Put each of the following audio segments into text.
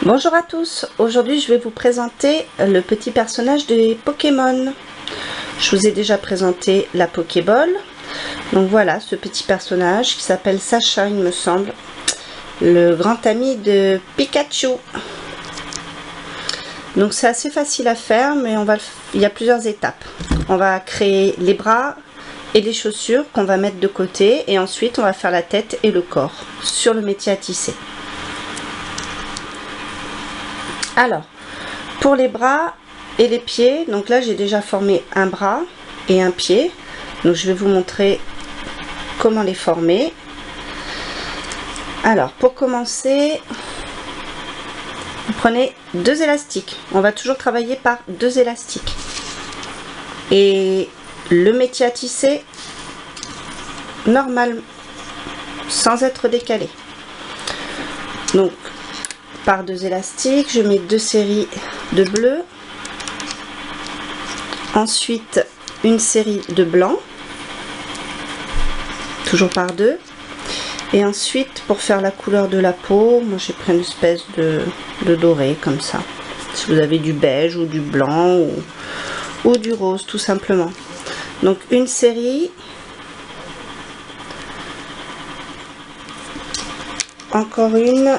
Bonjour à tous, aujourd'hui je vais vous présenter le petit personnage des Pokémon. Je vous ai déjà présenté la Pokéball. Donc voilà ce petit personnage qui s'appelle Sacha, il me semble, le grand ami de Pikachu. Donc c'est assez facile à faire, mais il y a plusieurs étapes. On va créer les bras et les chaussures qu'on va mettre de côté, et ensuite on va faire la tête et le corps sur le métier à tisser. Alors, pour les bras et les pieds, donc là j'ai déjà formé un bras et un pied. Donc je vais vous montrer comment les former. Alors, pour commencer, vous prenez deux élastiques. On va toujours travailler par deux élastiques. Et le métier à tisser, normal, sans être décalé. Donc, par deux élastiques, je mets deux séries de bleu, ensuite une série de blanc, toujours par deux, et ensuite pour faire la couleur de la peau, moi j'ai pris une espèce de doré comme ça. Si vous avez du beige ou du blanc ou du rose tout simplement. Donc une série, encore une,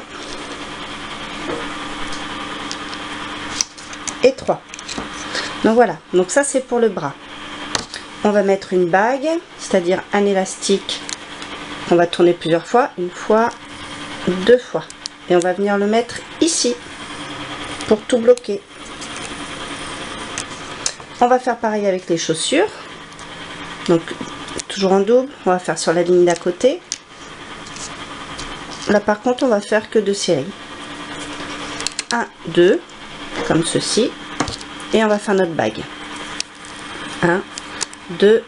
et 3. Donc voilà, donc ça c'est pour le bras. On va mettre une bague, c'est-à-dire un élastique qu'on va tourner plusieurs fois, une fois, deux fois, et on va venir le mettre ici pour tout bloquer. On va faire pareil avec les chaussures, donc toujours en double, on va faire sur la ligne d'à côté. Là par contre on va faire que deux séries, 1, 2, comme ceci, et on va faire notre bague. 1, 2,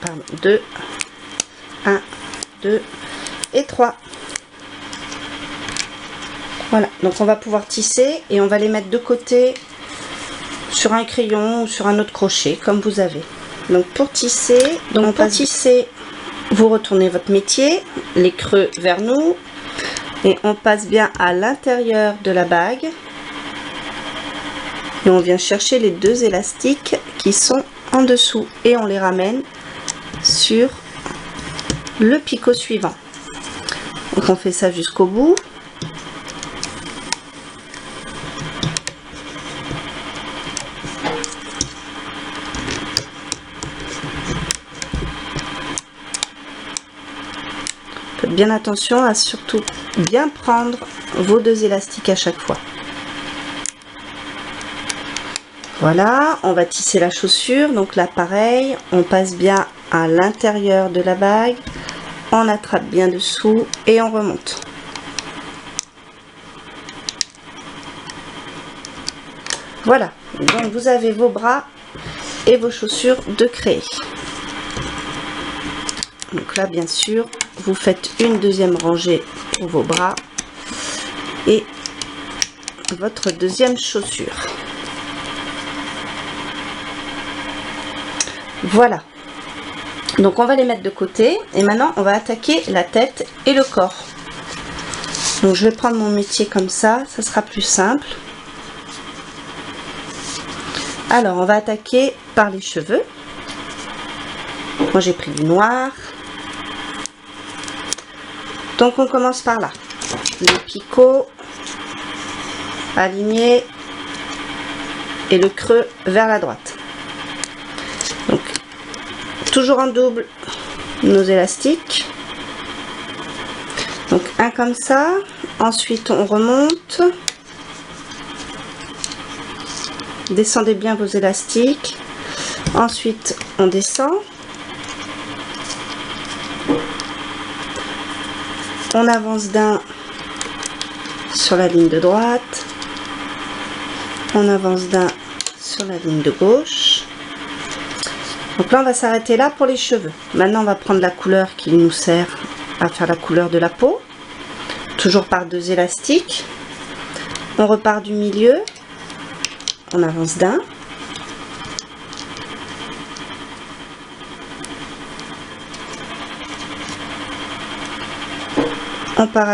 pardon, 2, 1, 2 et 3. Voilà, donc on va pouvoir tisser et on va les mettre de côté sur un crayon ou sur un autre crochet comme vous avez. Donc pour tisser, vous retournez votre métier, les creux vers nous, et on passe bien à l'intérieur de la bague et on vient chercher les deux élastiques qui sont en dessous et on les ramène sur le picot suivant. Donc on fait ça jusqu'au bout. Faites bien attention à surtout bien prendre vos deux élastiques à chaque fois. Voilà, on va tisser la chaussure. Donc là pareil, on passe bien à l'intérieur de la bague, on attrape bien dessous et on remonte. Voilà, donc vous avez vos bras et vos chaussures de créer. Donc là bien sûr vous faites une deuxième rangée pour vos bras et votre deuxième chaussure. Voilà, donc on va les mettre de côté et maintenant on va attaquer la tête et le corps. Donc je vais prendre mon métier comme ça sera plus simple. Alors on va attaquer par les cheveux. Moi j'ai pris du noir. Donc on commence par là, les picots alignés et le creux vers la droite. Donc toujours en double nos élastiques. Donc un comme ça, ensuite on remonte. Descendez bien vos élastiques. Ensuite on descend. On avance d'un sur la ligne de droite, on avance d'un sur la ligne de gauche. Donc là on va s'arrêter là pour les cheveux. Maintenant on va prendre la couleur qui nous sert à faire la couleur de la peau, toujours par deux élastiques. On repart du milieu, on avance d'un, on part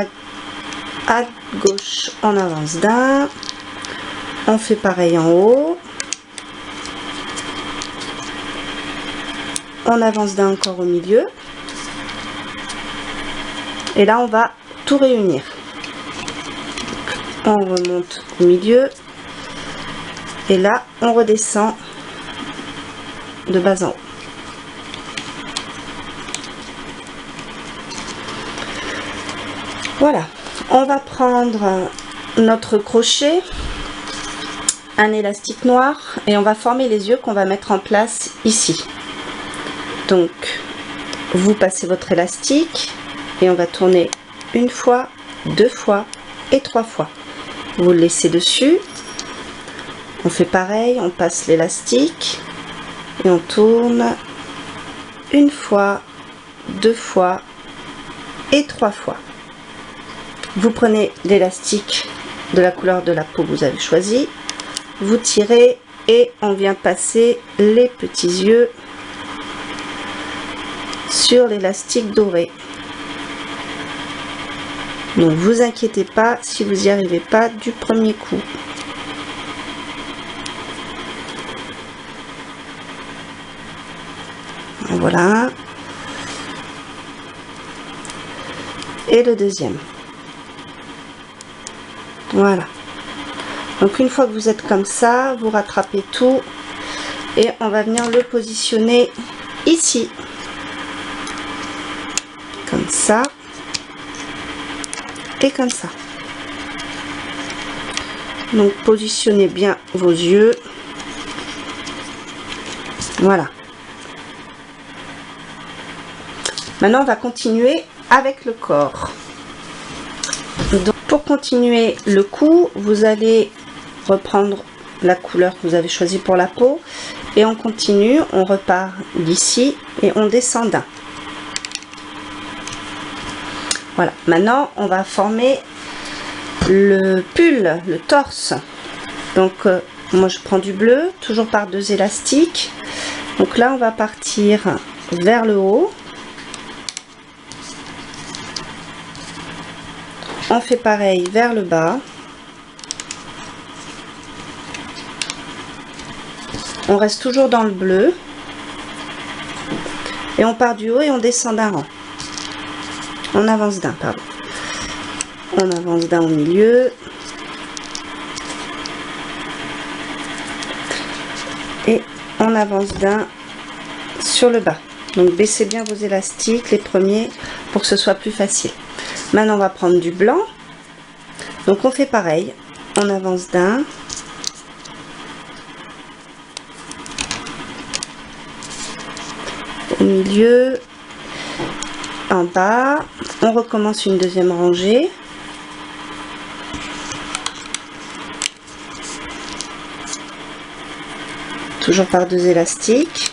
à gauche, on avance d'un, on fait pareil en haut, on avance d'un encore au milieu, et là on va tout réunir. On remonte au milieu, et là on redescend de bas en haut. Voilà, on va prendre notre crochet, un élastique noir, et on va former les yeux qu'on va mettre en place ici. Donc vous passez votre élastique et on va tourner une fois, deux fois et trois fois. Vous le laissez dessus, on fait pareil, on passe l'élastique et on tourne une fois, deux fois et trois fois. Vous prenez l'élastique de la couleur de la peau que vous avez choisi, vous tirez et on vient passer les petits yeux sur l'élastique doré. Donc vous inquiétez pas si vous n'y arrivez pas du premier coup. Voilà. Et le deuxième. Voilà. Donc une fois que vous êtes comme ça, vous rattrapez tout et on va venir le positionner ici. Comme ça. Et comme ça. Donc positionnez bien vos yeux. Voilà. Maintenant on va continuer avec le corps. Donc, pour continuer le coup, vous allez reprendre la couleur que vous avez choisie pour la peau et on continue, on repart d'ici et on descend d'un. Voilà, maintenant on va former le pull, le torse. Donc moi je prends du bleu, toujours par deux élastiques. Donc là on va partir vers le haut. On fait pareil vers le bas. On reste toujours dans le bleu. Et on part du haut et on descend d'un rang. On avance d'un, pardon. On avance d'un au milieu. Et on avance d'un sur le bas. Donc baissez bien vos élastiques, les premiers, pour que ce soit plus facile. Maintenant on va prendre du blanc. Donc on fait pareil. On avance d'un. Au milieu. En bas, on recommence une deuxième rangée. Toujours par deux élastiques.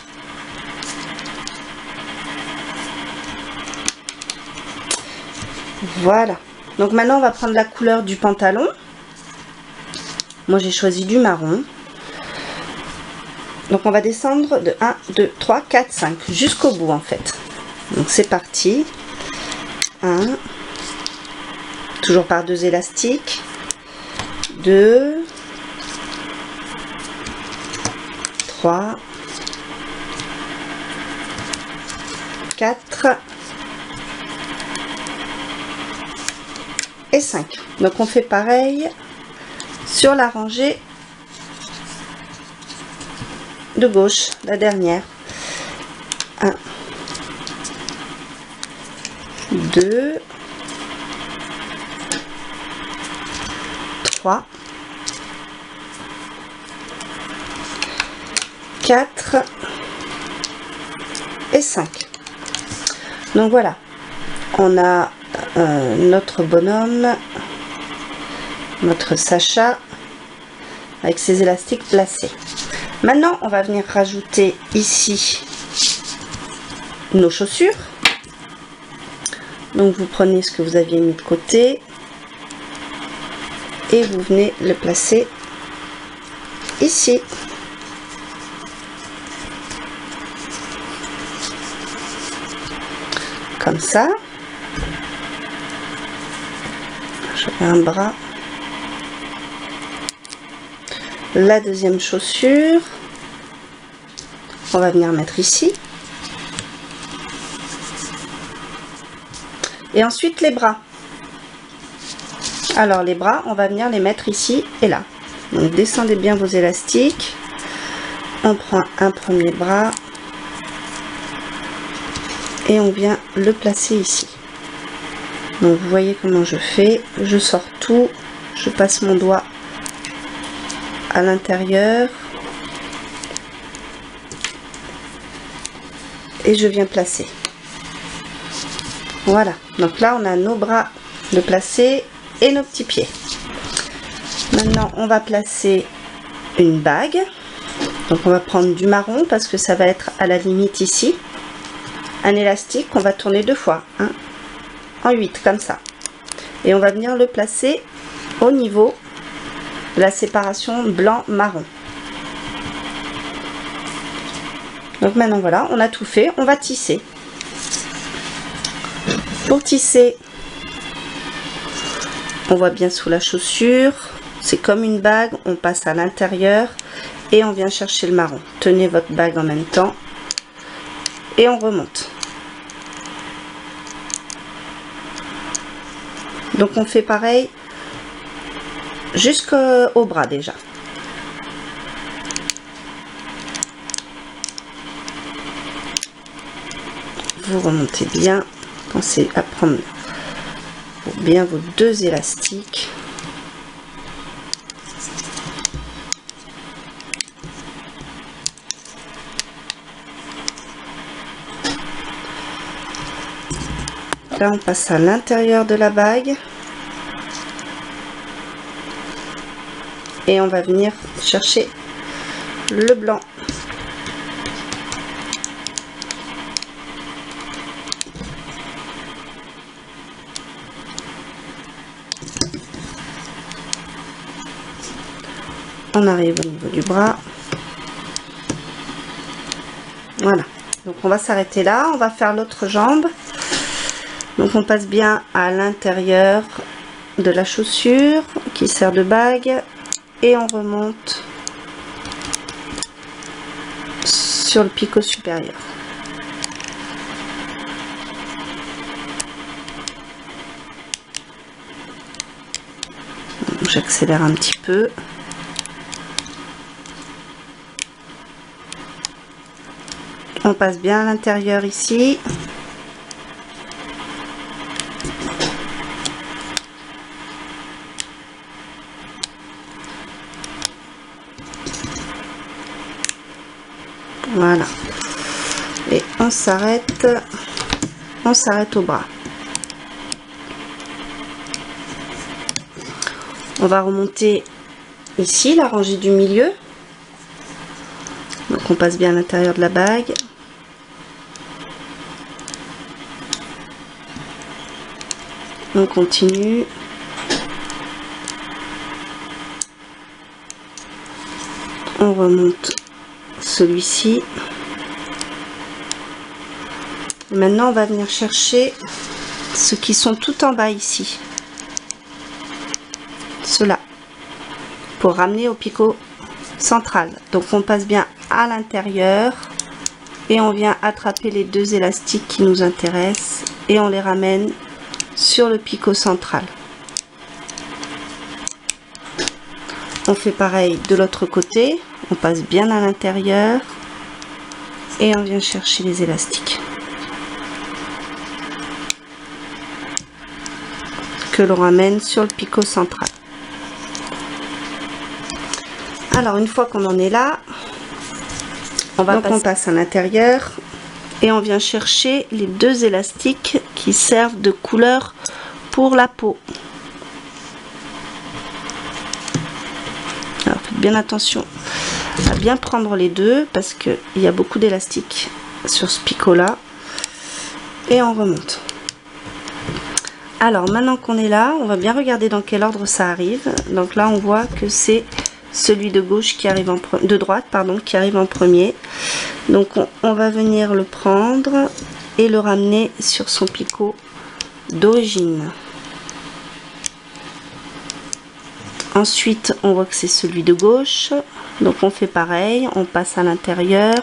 Voilà. Donc maintenant on va prendre la couleur du pantalon. Moi j'ai choisi du marron. Donc on va descendre de 1, 2, 3, 4, 5 jusqu'au bout en fait. Donc c'est parti. 1, toujours par deux élastiques. 2, 3, 4 et 5. Donc on fait pareil sur la rangée de gauche, la dernière. 1, 2, 3, 4 et 5. Donc voilà, on a notre bonhomme, notre Sacha avec ses élastiques placés. Maintenant on va venir rajouter ici nos chaussures. Donc vous prenez ce que vous aviez mis de côté et vous venez le placer ici. Comme ça. j'avais un bras. La deuxième chaussure, on va venir mettre ici. Et ensuite les bras. Alors les bras, on va venir les mettre ici et là. Donc descendez bien vos élastiques. On prend un premier bras et on vient le placer ici. Donc vous voyez comment je fais. Je sors tout, je passe mon doigt à l'intérieur et je viens placer. Voilà, donc là on a nos bras de placer et nos petits pieds. Maintenant on va placer une bague. Donc on va prendre du marron parce que ça va être à la limite ici. Un élastique qu'on va tourner 2 fois, hein, en 8 comme ça. Et on va venir le placer au niveau de la séparation blanc-marron. Donc maintenant voilà, on a tout fait, on va tisser. Pour tisser, on voit bien sous la chaussure, c'est comme une bague, on passe à l'intérieur et on vient chercher le marron. Tenez votre bague en même temps et on remonte. Donc on fait pareil jusqu'au bras déjà. Vous remontez bien, pensez à prendre bien vos 2 élastiques. Là on passe à l'intérieur de la bague et on va venir chercher le blanc. On arrive au niveau du bras. Voilà, donc on va s'arrêter là, on va faire l'autre jambe. Donc on passe bien à l'intérieur de la chaussure qui sert de bague et on remonte sur le picot supérieur. J'accélère un petit peu. On passe bien à l'intérieur ici. Voilà. Et on s'arrête au bras. On va remonter ici la rangée du milieu. Donc on passe bien à l'intérieur de la bague. On continue. On remonte celui-ci. Maintenant on va venir chercher ceux qui sont tout en bas ici. Ceux-là. Pour ramener au picot central. Donc on passe bien à l'intérieur et on vient attraper les 2 élastiques qui nous intéressent et on les ramène sur le picot central. On fait pareil de l'autre côté, on passe bien à l'intérieur et on vient chercher les élastiques que l'on ramène sur le picot central. Alors une fois qu'on en est là, on passe à l'intérieur et on vient chercher les 2 élastiques qui servent de couleur pour la peau. Alors faites bien attention à bien prendre les 2 parce qu'il y a beaucoup d'élastiques sur ce picot là et on remonte. Alors maintenant qu'on est là, on va bien regarder dans quel ordre ça arrive. Donc là on voit que c'est celui de gauche qui arrive de droite pardon, qui arrive en premier. Donc on va venir le prendre et le ramener sur son picot d'origine. Ensuite, on voit que c'est celui de gauche. Donc on fait pareil, on passe à l'intérieur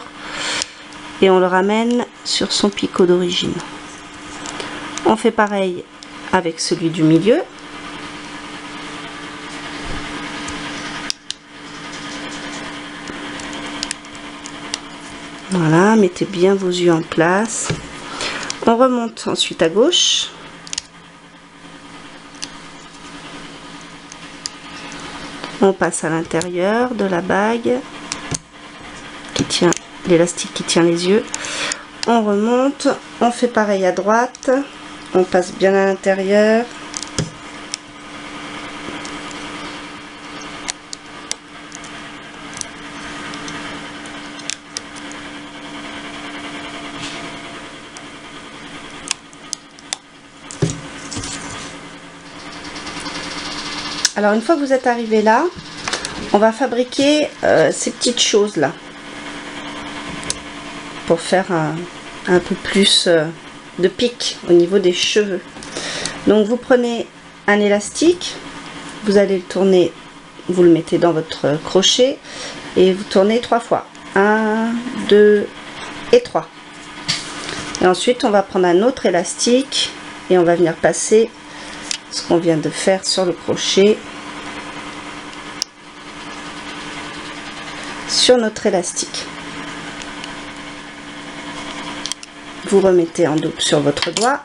et on le ramène sur son picot d'origine. On fait pareil avec celui du milieu. Voilà, mettez bien vos yeux en place. On remonte ensuite à gauche. On passe à l'intérieur de la bague qui tient l'élastique qui tient les yeux. On remonte, on fait pareil à droite. On passe bien à l'intérieur. Alors une fois que vous êtes arrivé là, on va fabriquer ces petites choses là pour faire un peu plus de pic au niveau des cheveux. Donc vous prenez un élastique, vous allez le tourner, vous le mettez dans votre crochet et vous tournez 3 fois. 1, 2 et 3. Et ensuite on va prendre un autre élastique et on va venir passer ce qu'on vient de faire sur le crochet sur notre élastique. Vous remettez en double sur votre doigt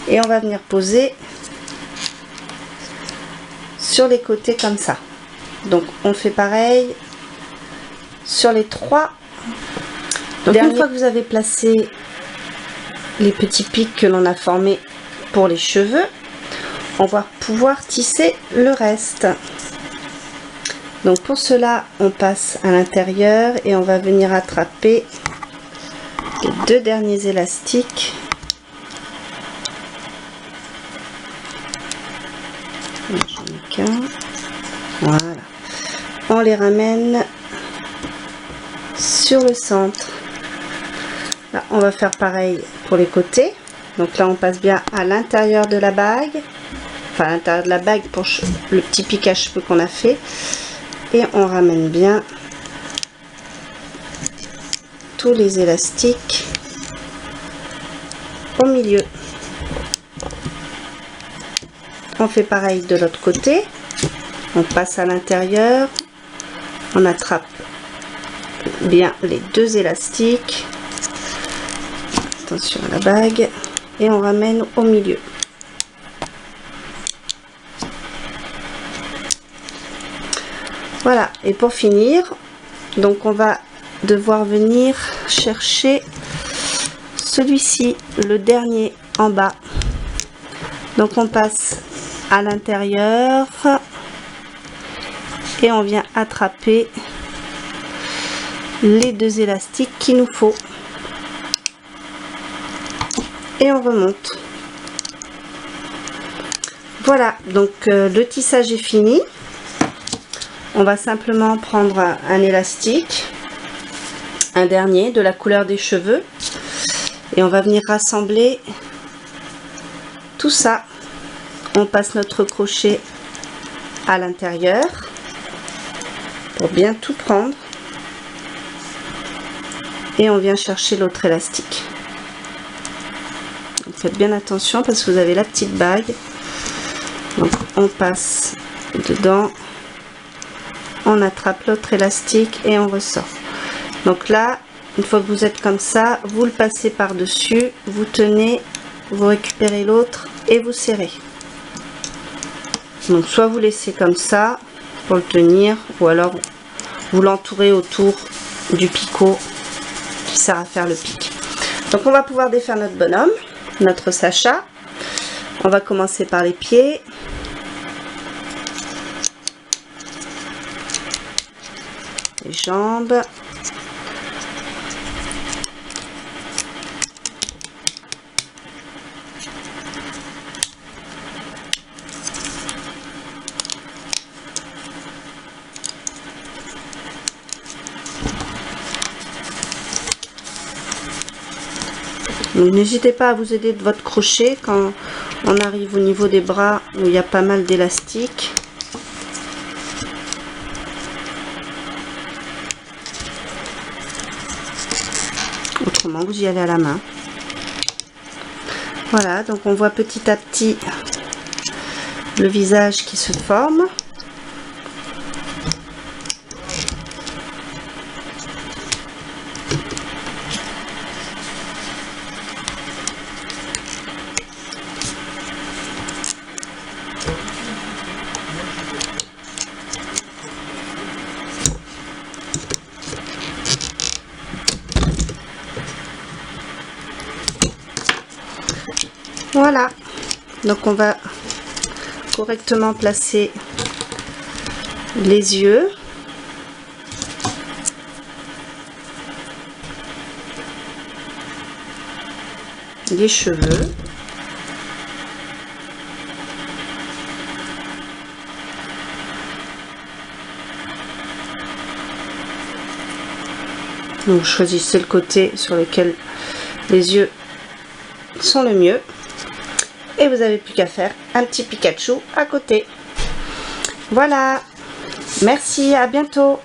et on va venir poser sur les côtés comme ça. Donc on fait pareil sur les 3. Donc une fois que vous avez placé les petits pics que l'on a formés pour les cheveux, on va pouvoir tisser le reste. Donc pour cela, on passe à l'intérieur et on va venir attraper les 2 derniers élastiques. J'en ai qu'un. Voilà. On les ramène sur le centre. Là, on va faire pareil pour les côtés. Donc là, on passe bien à l'intérieur de la bague. Enfin, à l'intérieur de la bague pour le petit pic à cheveux qu'on a fait. Et on ramène bien tous les élastiques au milieu. On fait pareil de l'autre côté. On passe à l'intérieur. On attrape bien les 2 élastiques. Attention à la bague. Et on ramène au milieu. Voilà, et pour finir, donc on va devoir venir chercher celui-ci, le dernier en bas. Donc on passe à l'intérieur et on vient attraper les 2 élastiques qu'il nous faut. Et on remonte. Voilà, donc le tissage est fini. On va simplement prendre un élastique, un dernier de la couleur des cheveux, et on va venir rassembler tout ça. On passe notre crochet à l'intérieur pour bien tout prendre et on vient chercher l'autre élastique. Donc faites bien attention parce que vous avez la petite bague. Donc on passe dedans. On attrape l'autre élastique et on ressort. Donc là, une fois que vous êtes comme ça, vous le passez par dessus, vous tenez, vous récupérez l'autre et vous serrez. Donc soit vous laissez comme ça pour le tenir, ou alors vous l'entourez autour du picot qui sert à faire le pic. Donc on va pouvoir défaire notre bonhomme, notre Sacha. On va commencer par les pieds. Les jambes, n'hésitez pas à vous aider de votre crochet quand on arrive au niveau des bras où il y a pas mal d'élastiques. autrement, vous y allez à la main. Voilà, donc on voit petit à petit le visage qui se forme. Voilà, donc on va correctement placer les yeux. Les cheveux. Donc choisissez le côté sur lequel les yeux sont le mieux. Et vous n'avez plus qu'à faire un petit Pikachu à côté. Voilà. Merci, à bientôt.